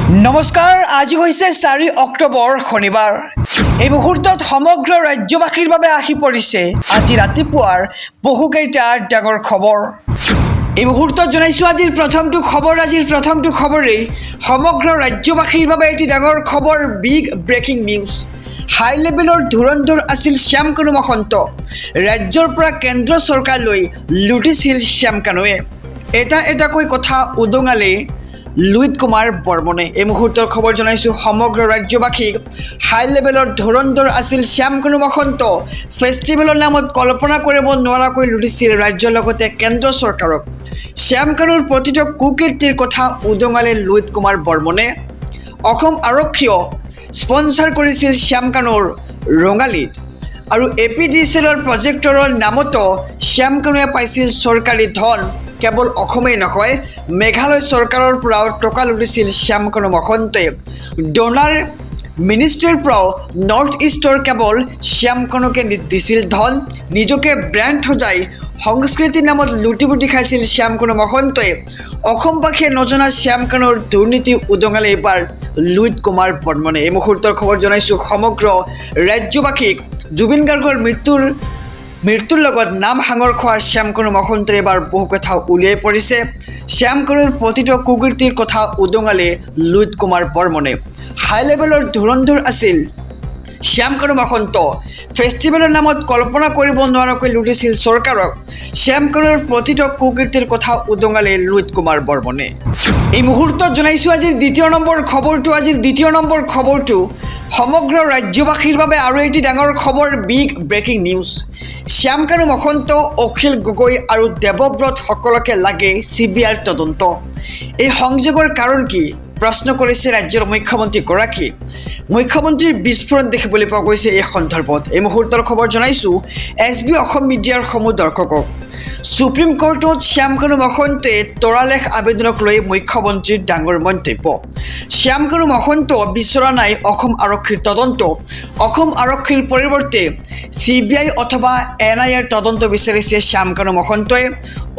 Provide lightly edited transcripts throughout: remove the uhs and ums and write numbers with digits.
নমস্কাৰ, আজি হৈছে 4 অক্টোবৰ শনিবাৰ। এই মুহূৰ্তত সমগ্ৰ ৰাজ্যবাসীৰ বাবে আহি পৰিছে আজি ৰাতিপুৱাৰ বহুকেইটা ডাঙৰ খবৰ। এই মুহূৰ্তত জনাইছো আজিৰ প্ৰথমটো খবৰেই সমগ্ৰ ৰাজ্যবাসীৰ বাবে এটি ডাঙৰ খবৰ, বিগ ব্ৰেকিং নিউজ। হাই লেভেলৰ ধুৰন্ধৰ আছিল শ্যাম কানু মহন্ত। ৰাজ্যৰ পৰা কেন্দ্ৰ চৰকাৰলৈ লুটিছিল শ্যাম কানুৱে। এটাকৈ কথা উদঙালে লুইত কুমাৰ বৰ্মনে। এই মুহূৰ্তৰ খবৰ জনাইছো সমগ্ৰ ৰাজ্যবাসীক। হাই লেভেলৰ ধুৰন্ধৰ আছিল শ্যাম কানু মহন্ত। ফেষ্টিভেলৰ নামত কল্পনা কৰিব নোৱাৰাকৈ লুটিছিল ৰাজ্যৰ লগতে কেন্দ্ৰ চৰকাৰক। শ্যাম কানুৰ প্ৰতিটো কুকীৰ্তিৰ কথা উদঙালে লুইত কুমাৰ বৰ্মনে। অসম আৰক্ষীয়ে স্পন্সাৰ কৰিছিল শ্যাম কানুৰ ৰঙালীত আৰু APDCLৰ প্ৰজেক্টৰৰ নামতো শ্যাম কানুৱে পাইছিল চৰকাৰী ধন। কেৱল অসমেই নহয়, মেঘালয় চৰকাৰৰ পৰাও টকা লুটিছিল শ্যাম কানু মহন্তই। ডোনাৰ মিনিষ্ট্ৰীৰ পৰাও নৰ্থ ইষ্টৰ কেৱল শ্যাম কানুকে দিছিল ধন। নিজকে ব্ৰেণ্ড সজাই সংস্কৃতিৰ নামত লুটিপুটি খাইছিল শ্যাম কানু মহন্তই। অসমবাসীয়ে নজনা শ্যাম কানুৰ দুৰ্নীতি উদঙালে এইবাৰ লুইত কুমাৰ বৰ্মনে। এই মুহূৰ্তৰ খবৰ জনাইছো সমগ্ৰ ৰাজ্যবাসীক। জুবিন গাৰ্গৰ মৃত্যুৰ লগত নাম সাঙৰ খোৱা শ্যাম কানু মহন্তৰ এবাৰ বহু কথা উলিয়াই পৰিছে। শ্যাম কানুৰ প্ৰতিটো কুকীৰ্তিৰ কথা উদঙালে লুইত কুমাৰ বৰ্মনে। হাই লেভেলৰ ধুৰন্ধৰ আছিল শ্যাম কানু মহন্ত। ফেষ্টিভেলৰ নামত কল্পনা কৰিব নোৱাৰাকৈ লুটিছিল চৰকাৰক। শ্যাম কানুৰ প্ৰতিটো কুকীৰ্তিৰ কথা উদঙালে লুইত কুমাৰ বৰ্মনে। এই মুহূৰ্তত জনাইছো আজিৰ দ্বিতীয় নম্বৰ খবৰটো সমগ্ৰ ৰাজ্যবাসীৰ বাবে আৰু এটি ডাঙৰ খবৰ, big breaking news. Shyam Kanu Mahanta, Akhil Gogoi আৰু দেৱব্ৰত সকলকে লাগে CBI তদন্ত। এই সংযোগৰ কাৰণ কি প্ৰশ্ন কৰিছে ৰাজ্যৰ মুখ্যমন্ত্ৰীগৰাকী। মুখ্যমন্ত্ৰীৰ বিস্ফোৰণ দেখিবলৈ পোৱা গৈছে এই সন্দৰ্ভত। এই মুহূৰ্তৰ খবৰ জনাইছো SB অসম মিডিয়াৰ সমূহ দৰ্শকক। সুপ্ৰিম কোৰ্টত শ্যাম কানু মহন্তে তৰালেখ আবেদনক লৈ মুখ্যমন্ত্ৰীৰ ডাঙৰ মন্তব্য। শ্যাম কানু মহন্ত বিচৰা নাই অসম আৰক্ষীৰ তদন্ত। অসম আৰক্ষীৰ পৰিৱৰ্তে CBI অথবা NIAৰ তদন্ত বিচাৰিছে শ্যাম কানু মহন্তই।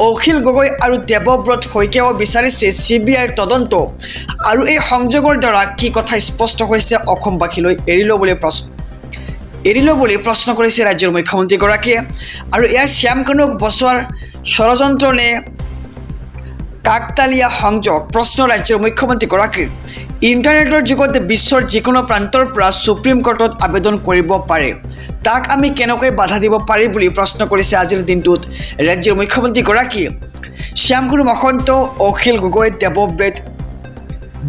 অখিল গগৈ আৰু দেৱব্ৰত শইকীয়াও বিচাৰিছে CBIৰ তদন্ত। আৰু এই সংযোগৰ দ্বাৰা কি কথা স্পষ্ট হৈছে অসমবাসীলৈ এৰিল বুলি প্ৰশ্ন কৰিছে ৰাজ্যৰ মুখ্যমন্ত্ৰীগৰাকীয়ে। আৰু ইয়াৰ শ্যাম কানুক বচোৱাৰ ষড়যন্ত্ৰ নে কাকতালীয়া সংযোগ, প্ৰশ্ন ৰাজ্যৰ মুখ্যমন্ত্ৰীগৰাকীৰ। ইণ্টাৰনেটৰ যুগত বিশ্বৰ যিকোনো প্ৰান্তৰ পৰা সুপ্ৰিম কোৰ্টত আবেদন কৰিব পাৰে, তাক আমি কেনেকৈ বাধা দিব পাৰি বুলি প্ৰশ্ন কৰিছে আজিৰ দিনটোত ৰাজ্যৰ মুখ্যমন্ত্ৰীগৰাকীয়ে। শ্যাম কানু মহন্ত, অখিল গগৈ,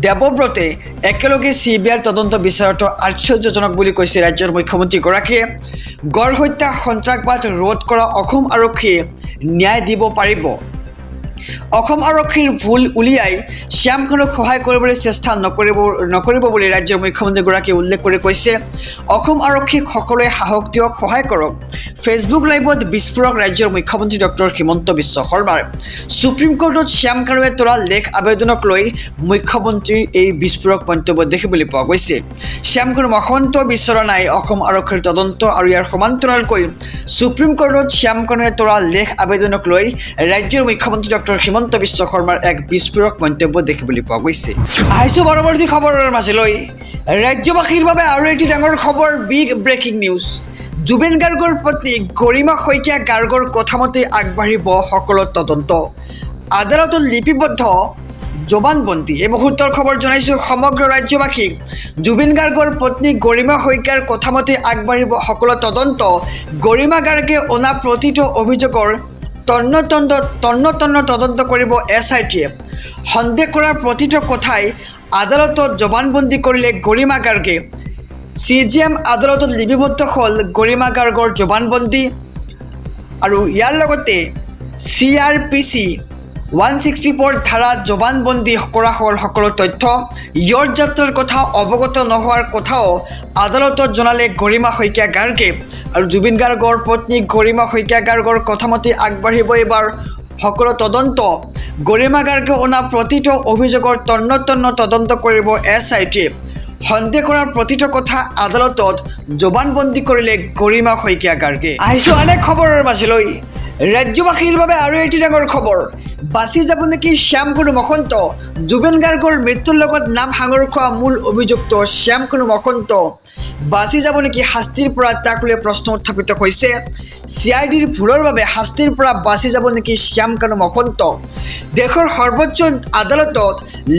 দেৱব্ৰতে একেলগে CBIৰ তদন্ত বিচৰাটো আশ্চৰ্যজনক বুলি কৈছে ৰাজ্যৰ মুখ্যমন্ত্ৰীগৰাকীয়ে। গড় হত্যা, সন্ত্ৰাসবাদ ৰোধ কৰা অসম আৰক্ষীয়ে ন্যায় দিব পাৰিব। অসম আৰক্ষীৰ ভুল উলিয়াই শ্যাম কানুক সহায় কৰিবলৈ চেষ্টা নকৰিব বুলি ৰাজ্যৰ মুখ্যমন্ত্ৰীগৰাকীয়ে উল্লেখ কৰি কৈছে। অসম আৰক্ষীক সকলোৱে সাহস দিয়ক, সহায় কৰক। ফেচবুক লাইভত বিস্ফোৰক ৰাজ্যৰ মুখ্যমন্ত্ৰী ডক্টৰ হিমন্ত বিশ্ব শৰ্মাৰ। সুপ্ৰিম কোৰ্টত শ্যাম কানুৱে তৰা লেখ আবেদনক লৈ মুখ্যমন্ত্ৰীৰ এই বিস্ফোৰক মন্তব্য দেখিবলৈ পোৱা গৈছে। শ্যাম কানু মহন্ত বিচৰা নাই অসম আৰক্ষীৰ তদন্ত আৰু ইয়াৰ সমান্তৰালকৈ সুপ্ৰিম কোৰ্টত শ্যাম কানুৱে তৰা লেখ আবেদনক লৈ ৰাজ্যৰ মুখ্যমন্ত্ৰী ডক্টৰ হিমন্ত বিশ্ব শৰ্মাৰ এক বিস্ফোৰক মন্তব্য দেখিবলৈ পোৱা গৈছে। আহিছো পৰৱৰ্তী খবৰৰ মাজলৈ। ৰাজ্যবাসীৰ বাবে আৰু এটি ডাঙৰ খবৰ, বিগ ব্ৰেকিং নিউজ। জুবিন গাৰ্গৰ পত্নী গৰিমা শইকীয়া গাৰ্গৰ কথামতে আগবাঢ়িব সকলো তদন্ত। আদালতত লিপিবদ্ধ জবানবন্দী। এই মুহূৰ্তৰ খবৰ জনাইছো সমগ্ৰ ৰাজ্যবাসীক। জুবিন গাৰ্গৰ পত্নী গৰিমা শইকীয়াৰ কথামতে আগবাঢ়িব সকলো তদন্ত। গৰিমা গাৰ্গে অনা প্ৰতিটো অভিযোগৰ তন্ন তদন্ত কৰিব SITয়ে। সন্দেহ কৰাৰ প্ৰতিটো কথাই আদালতত জবানবন্দী কৰিলে গৰিমা গাৰ্গে। CGM আদালতত লিপিবদ্ধ হ'ল গৰিমা গাৰ্গৰ জবানবন্দী আৰু ইয়াৰ লগতে CRPC 164 ধাৰা জবানবন্দী কৰা হ'ল সকলো তথ্য। ইয়ৰ যাত্ৰাৰ কথা অৱগত নোহোৱাৰ কথাও আদালতত জনালে গৰিমা শইকীয়া গাৰ্গে। আৰু জুবিন গাৰ্গৰ পত্নী গৰিমা শইকীয়া গাৰ্গৰ কথামতে আগবাঢ়িব এইবাৰ সকলো তদন্ত। গৰিমা গাৰ্গে অনা প্ৰতিটো অভিযোগৰ তন্ন তদন্ত কৰিব SITয়ে। সন্দেহ কৰাৰ প্ৰতিটো কথা আদালতত জবানবন্দী কৰিলে গৰিমা শইকীয়া গাৰ্গে। আহিছো অনেক খবৰৰ মাজলৈ। ৰাজ্যবাসীৰ বাবে আৰু এটি ডাঙৰ খবৰ, বাচি যাব নেকি শ্যামকনু মহন্ত জুবিন গাৰ্গৰ মৃত্যুৰ লগত নাম সাঙুৰ খোৱা মূল অভিযুক্ত শ্যামকনু মহন্ত বাচি যাব নেকি শাস্তিৰ পৰা তাক লৈ প্ৰশ্ন উত্থাপিত হৈছে CIDৰ ভুলৰ বাবে শাস্তিৰ পৰা বাচি যাব নেকি শ্যামকনু মহন্ত দেশৰ সৰ্বোচ্চ আদালতত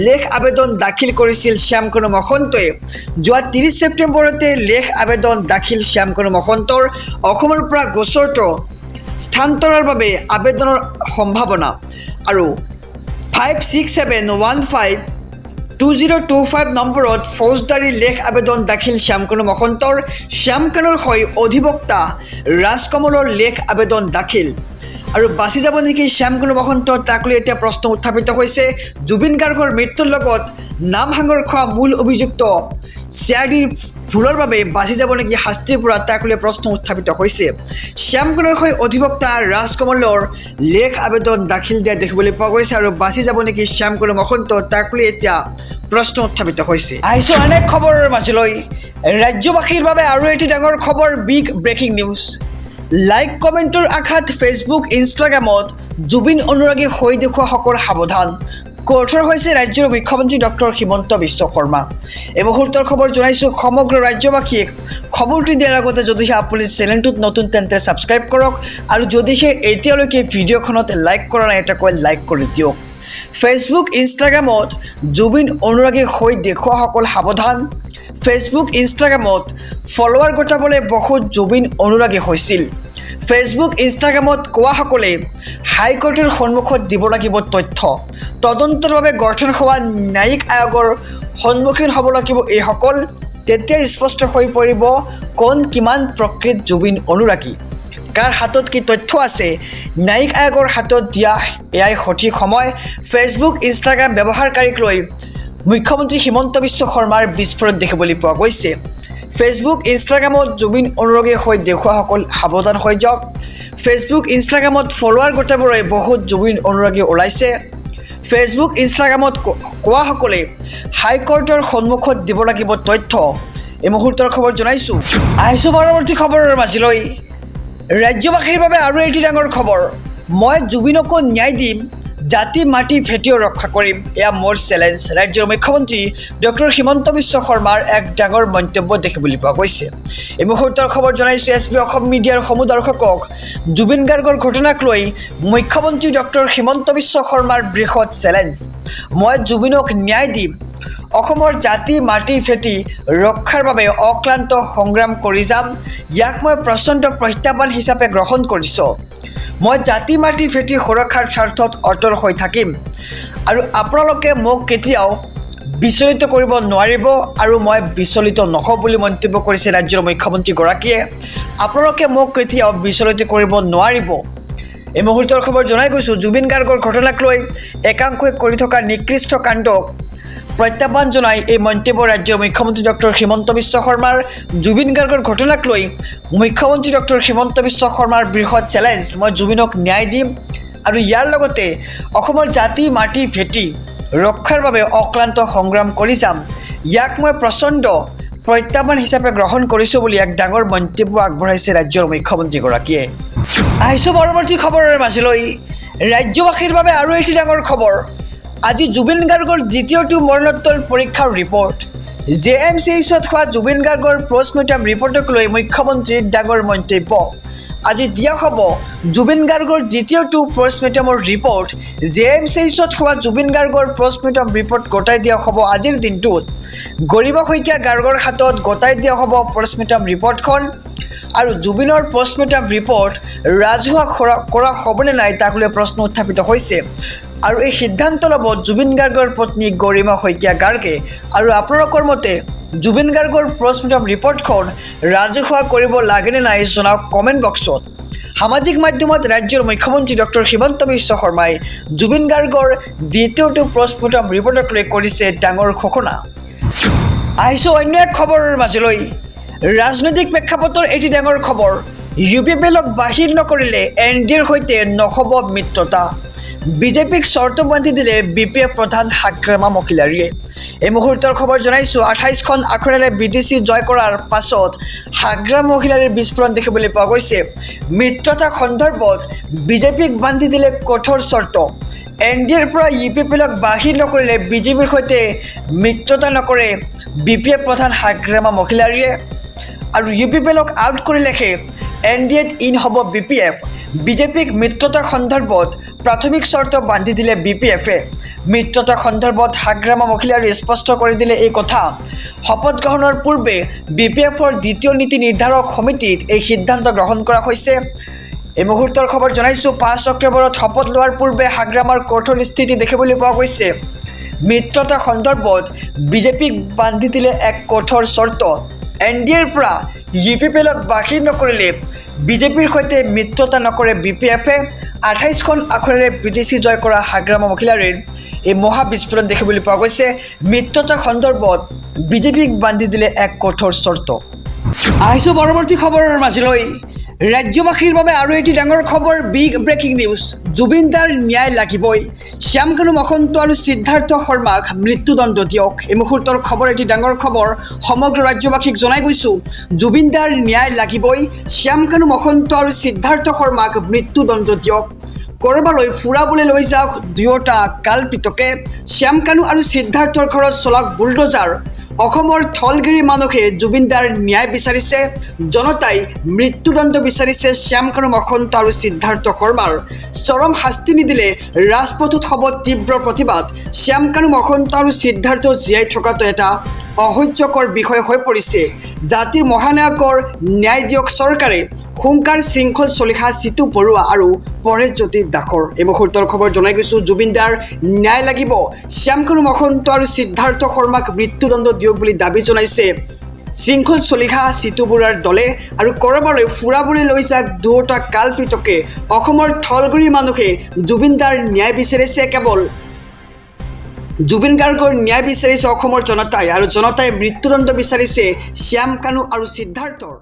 লেখ আবেদন দাখিল কৰিছিল শ্যামকনু মহন্তই যোৱা 30 ছেপ্টেম্বৰতে লেখ আবেদন দাখিল শ্যামকনু মহন্তৰ অসমৰ পৰা গোচৰটো স্থানান্তৰৰ বাবে আবেদনৰ সম্ভাৱনা আৰু 567152025 নম্বৰত ফৌজদাৰী লেখ আবেদন দাখিল শ্যামকনু মহন্তৰ শ্যামকনুৰ হৈ অধিবক্তা ৰাজকমলৰ লেখ আবেদন দাখিল আৰু বাচি যাব নেকি শ্যামকনু মহন্ত তাক লৈ এতিয়া প্ৰশ্ন উত্থাপিত হৈছে জুবিন গাৰ্গৰ মৃত্যুৰ লগত নাম সাঙুৰ খোৱা মূল অভিযুক্ত CIDৰ ভুলৰ বাবে বাচি যাব নেকি শাস্তিৰ পৰা তাক লৈ প্ৰশ্ন উত্থাপিত হৈছে শ্যামকনুৰ হৈ অধিবক্তা ৰাজকমলৰ লেখ আবেদন দাখিল দিয়া দেখিবলৈ পোৱা গৈছে আৰু বাচি যাব নেকি শ্যামকনু মহন্ত তাক লৈ এতিয়া প্ৰশ্ন উত্থাপিত হৈছে আহিছোঁ অনেক খবৰৰ মাজলৈ ৰাজ্যবাসীৰ বাবে আৰু এটি ডাঙৰ খবৰ বিগ ব্ৰেকিং নিউজ লাইক কমেণ্টৰ আঘাত ফেচবুক ইনষ্টাগ্ৰামত জুবিন অনুৰাগী হৈ দেখুৱাসকল সাৱধান কঠোৰ হৈছে ৰাজ্যৰ মুখ্যমন্ত্ৰী ডক্টৰ হিমন্ত বিশ্ব শৰ্মা এই মুহূৰ্তৰ খবৰ জনাইছোঁ সমগ্ৰ ৰাজ্যবাসীক খবৰটো দিয়াৰ আগতে যদিহে আপুনি চেনেলটোত নতুন তেন্তে ছাবস্ক্ৰাইব কৰক আৰু যদিহে এতিয়ালৈকে ভিডিঅ'খনত লাইক কৰা নাই এটা কৈ লাইক কৰি দিয়ক ফেচবুক ইনষ্টাগ্ৰামত জুবিন অনুৰাগী হৈ দেখুৱাসকল সাৱধান ফেচবুক ইনষ্টাগ্ৰামত ফলোৱাৰ গোটাবলৈ বহুত জুবিন অনুৰাগী হৈছিল ফেচবুক ইনষ্টাগ্ৰামত কোৱাসকলে হাইকোৰ্টৰ সন্মুখত দিব লাগিব তথ্য তদন্তৰ বাবে গঠন হোৱা ন্যায়িক আয়োগৰ সন্মুখীন হ'ব লাগিব এইসকল তেতিয়া স্পষ্ট হৈ পৰিব কোন কিমান প্ৰকৃত জুবিন অনুৰাগী কাৰ হাতত কি তথ্য আছে ন্যায়িক আয়োগৰ হাতত দিয়া এয়াই সঠিক সময় ফেচবুক ইনষ্টাগ্ৰাম ব্যৱহাৰকাৰীক লৈ মুখ্যমন্ত্ৰী হিমন্ত বিশ্ব শৰ্মাৰ বিস্ফোৰণ দেখিবলৈ পোৱা গৈছে ফেচবুক ইনষ্টাগ্ৰামত জুবিন অনুৰাগী হৈ দেখুৱাসকল সাৱধান হৈ যাওক ফেচবুক ইনষ্টাগ্ৰামত ফলোৱাৰ গোটাবলৈ বহুত জুবিন অনুৰাগী ওলাইছে ফেচবুক ইনষ্টাগ্ৰামত কোৱাসকলে হাইকোৰ্টৰ সন্মুখত দিব লাগিব তথ্য এই মুহূৰ্তৰ খবৰ জনাইছোঁ আহিছোঁ পৰৱৰ্তী খবৰৰ মাজলৈ ৰাজ্যবাসীৰ বাবে আৰু এটি ডাঙৰ খবৰ মই জুবিনকো ন্যায় দিম জাতি মাটি ভেটিও ৰক্ষা কৰিম এয়া মোৰ চেলেঞ্জ ৰাজ্যৰ মুখ্যমন্ত্ৰী ডক্টৰ হিমন্ত বিশ্ব শৰ্মাৰ এক ডাঙৰ মন্তব্য দেখিবলৈ পোৱা গৈছে এই মুহূৰ্তৰ খবৰ জনাইছোঁ SB অসম মিডিয়াৰ সমূহ দৰ্শকক জুবিন গাৰ্গৰ ঘটনাক লৈ মুখ্যমন্ত্ৰী ডক্টৰ হিমন্ত বিশ্ব শৰ্মাৰ বৃহৎ চেলেঞ্জ মই জুবিনক ন্যায় দিম অসমৰ জাতি মাটি ভেটি ৰক্ষাৰ বাবে অক্লান্ত সংগ্ৰাম কৰি যাম ইয়াক মই প্ৰচণ্ড প্ৰত্যাহ্বান হিচাপে গ্ৰহণ কৰিছোঁ মই জাতি মাটি ভেটি সুৰক্ষাৰ স্বাৰ্থত অটল হৈ থাকিম আৰু আপোনালোকে মোক কেতিয়াও বিচলিত কৰিব নোৱাৰিব আৰু মই বিচলিত নহওঁ বুলি মন্তব্য কৰিছে ৰাজ্যৰ মুখ্যমন্ত্ৰীগৰাকীয়ে আপোনালোকে মোক কেতিয়াও বিচলিত কৰিব নোৱাৰিব এই মুহূৰ্তৰ খবৰ জনাই গৈছোঁ জুবিন গাৰ্গৰ ঘটনাক লৈ একাংশই কৰি থকা নিকৃষ্ট কাণ্ডক প্ৰত্যাহ্বান জনাই এই মন্তব্য ৰাজ্যৰ মুখ্যমন্ত্ৰী ডক্টৰ হিমন্ত বিশ্ব শৰ্মাৰ জুবিন গাৰ্গৰ ঘটনাক লৈ মুখ্যমন্ত্ৰী ডক্টৰ হিমন্ত বিশ্ব শৰ্মাৰ বৃহৎ চেলেঞ্জ মই জুবিনক ন্যায় দিম আৰু ইয়াৰ লগতে অসমৰ জাতি মাটি ভেটি ৰক্ষাৰ বাবে অক্লান্ত সংগ্ৰাম কৰি যাম ইয়াক মই প্ৰচণ্ড প্ৰত্যাহ্বান হিচাপে গ্ৰহণ কৰিছোঁ বুলি এক ডাঙৰ মন্তব্য আগবঢ়াইছে ৰাজ্যৰ মুখ্যমন্ত্ৰীগৰাকীয়ে আহিছোঁ পৰৱৰ্তী খবৰৰ মাজলৈ ৰাজ্যবাসীৰ বাবে আৰু এটি ডাঙৰ খবৰ আজি জুবিন গাৰ্গৰ দ্বিতীয়টো মৰণোত্তৰ পৰীক্ষাৰ ৰিপৰ্ট JMCHত হোৱা জুবিন গাৰ্গৰ পষ্টমৰ্টেম ৰিপৰ্টক লৈ মুখ্যমন্ত্ৰীৰ ডাঙৰ মন্তব্য আজি দিয়া হ'ব জুবিন গাৰ্গৰ দ্বিতীয়টো পষ্টমৰ্টেমৰ ৰিপৰ্ট JMCHত হোৱা জুবিন গাৰ্গৰ পষ্টমৰ্টেম ৰিপৰ্ট গতাই দিয়া হ'ব আজিৰ দিনটোত গৰিমা শইকীয়া গাৰ্গৰ হাতত গতাই দিয়া হ'ব পষ্টমৰ্টেম ৰিপৰ্টখন আৰু জুবিনৰ পষ্টমৰ্টেম ৰিপৰ্ট ৰাজহুৱা কৰা হ'বনে নাই তাক লৈ প্ৰশ্ন উত্থাপিত হৈছে আৰু এই সিদ্ধান্ত ল'ব জুবিন গাৰ্গৰ পত্নী গৰিমা শইকীয়া গাৰ্গে আৰু আপোনালোকৰ মতে জুবিন গাৰ্গৰ পষ্টমৰ্টেম ৰিপৰ্টখন ৰাজহুৱা কৰিব লাগেনে নাই জনাওক কমেণ্ট বক্সত সামাজিক মাধ্যমত ৰাজ্যৰ মুখ্যমন্ত্ৰী ডক্টৰ হিমন্ত বিশ্ব শৰ্মাই জুবিন গাৰ্গৰ দ্বিতীয়টো পষ্টমৰ্টেম ৰিপৰ্টক লৈ কৰিছে ডাঙৰ ঘোষণা আহিছোঁ অন্য এক খবৰৰ মাজলৈ ৰাজনৈতিক প্ৰেক্ষাপটৰ এটি ডাঙৰ খবৰ UPPLক বাহিৰ নকৰিলে NDAৰ সৈতে নহ'ব মিত্ৰতা বিজেপিক চৰ্তবন্দী দিলে BPF প্ৰধান হাগ্ৰামা মহিলাৰীয়ে। এই মুহূৰ্তৰ খবৰ জনাইছোঁ 28খন আসনেৰে BTC জয় কৰাৰ পাছত হাগ্ৰামা মহিলাৰীৰ বিস্ফোৰণ দেখিবলৈ পোৱা গৈছে। মিত্ৰতা সন্দৰ্ভত বিজেপিক বান্ধি দিলে কঠোৰ চৰ্ত। NDAৰ পৰা UPPলক বাহিৰ নকৰিলে বিজেপিৰ সৈতে মিত্ৰতা নকৰে BPF প্ৰধান হাগ্ৰামা মহিলাৰীয়ে। আৰু UPPলক আউট কৰিলেহে NDAত ইন হ'ব BPF। বিজেপিক মিত্ৰতা সন্দৰ্ভত প্ৰাথমিক চৰ্ত বান্ধি দিলে BPFে। মিত্ৰতা সন্দৰ্ভত হাগ্ৰামা মহিলাৰীয়ে স্পষ্ট কৰি দিলে এই কথা। শপত গ্ৰহণৰ পূৰ্বে BPFৰ দ্বিতীয় নীতি নিৰ্ধাৰক সমিতিত এই সিদ্ধান্ত গ্ৰহণ কৰা হৈছে। এই মুহূৰ্তৰ খবৰ জনাইছোঁ 5 অক্টোবৰত শপত লোৱাৰ পূৰ্বে হাগ্ৰামাৰ কঠোৰ স্থিতি দেখিবলৈ পোৱা গৈছে। মিত্ৰতা সন্দৰ্ভত বিজেপিক বান্ধি দিলে এক কঠোৰ চৰ্ত। NDAৰ পৰা UPPলক বাহিৰ নকৰিলে বিজেপিৰ সৈতে মিত্ৰতা নকৰে BPFে। 28খন আসনেৰে BTC জয় কৰা হাগ্ৰামা মহিলাৰীৰ এই মহা বিস্ফোৰণ দেখিবলৈ পোৱা গৈছে। মিত্ৰতা সন্দৰ্ভত বিজেপিক বান্ধি দিলে এক কঠোৰ চৰ্ত। আহিছোঁ পৰৱৰ্তী খবৰৰ মাজলৈ। ৰাজ্যবাসীৰ বাবে আৰু এটি ডাঙৰ খবৰ, বিগ ব্ৰেকিং নিউজ। জুবিনদাৰ ন্যায় লাগিবই। শ্যাম কানু মহন্ত আৰু সিদ্ধাৰ্থ শৰ্মাক মৃত্যুদণ্ড দিয়ক। এই মুহূৰ্তৰ খবৰ, এটি ডাঙৰ খবৰ সমগ্ৰ ৰাজ্যবাসীক জনাই গৈছোঁ। জুবিনদাৰ ন্যায় লাগিবই। শ্যাম কানু মহন্ত আৰু সিদ্ধাৰ্থ শৰ্মাক মৃত্যুদণ্ড দিয়ক। ক'ৰবালৈ ফুৰাবলৈ লৈ যাওক দুয়োটা কালপিতকে। শ্যাম কানু আৰু সিদ্ধাৰ্থৰ ঘৰত চলাওক বুলডোজাৰ। অসমৰ থলগিৰি মানুহে জুবিনদাৰ ন্যায় বিচাৰিছে। জনতাই মৃত্যুদণ্ড বিচাৰিছে শ্যাম কানু মহন্ত আৰু সিদ্ধাৰ্থ শৰ্মাৰ। চৰম শাস্তি নিদিলে ৰাজপথত হ'ব তীব্ৰ প্ৰতিবাদ। শ্যাম কানু মহন্ত আৰু সিদ্ধাৰ্থ জীয়াই থকাটো এটা অসহ্যকৰ বিষয় হৈ পৰিছে। জাতিৰ মহানায়কৰ ন্যায় দিয়ক চৰকাৰে। হুংকাৰ শৃংখল চলিহা চিতু বৰুৱা আৰু পৰেশজ্যোতি দাসৰ। এই মুহূৰ্তৰ খবৰ জনাই গৈছোঁ, জুবিনদাৰ ন্যায় লাগিব। শ্যাম কানু মহন্ত আৰু সিদ্ধাৰ্থ শৰ্মাক মৃত্যুদণ্ড দিয়ক বুলি দাবী জনাইছে শৃংখল চলিহা চিতু বৰুৱাৰ দলে। আৰু ক'ৰবালৈ ফুৰাবলৈ লৈ যাওক দুয়োটা কালপিতকে। অসমৰ থলগিৰি মানুহে জুবিনদাৰ ন্যায় বিচাৰিছে। কেৱল জুবিন গাৰ্গৰ ন্যায় বিচাৰিছে অসমৰ জনতাই, আৰু জনতাই মৃত্যুদণ্ড বিচাৰিছে শ্যাম কানু আৰু সিদ্ধাৰ্থৰ।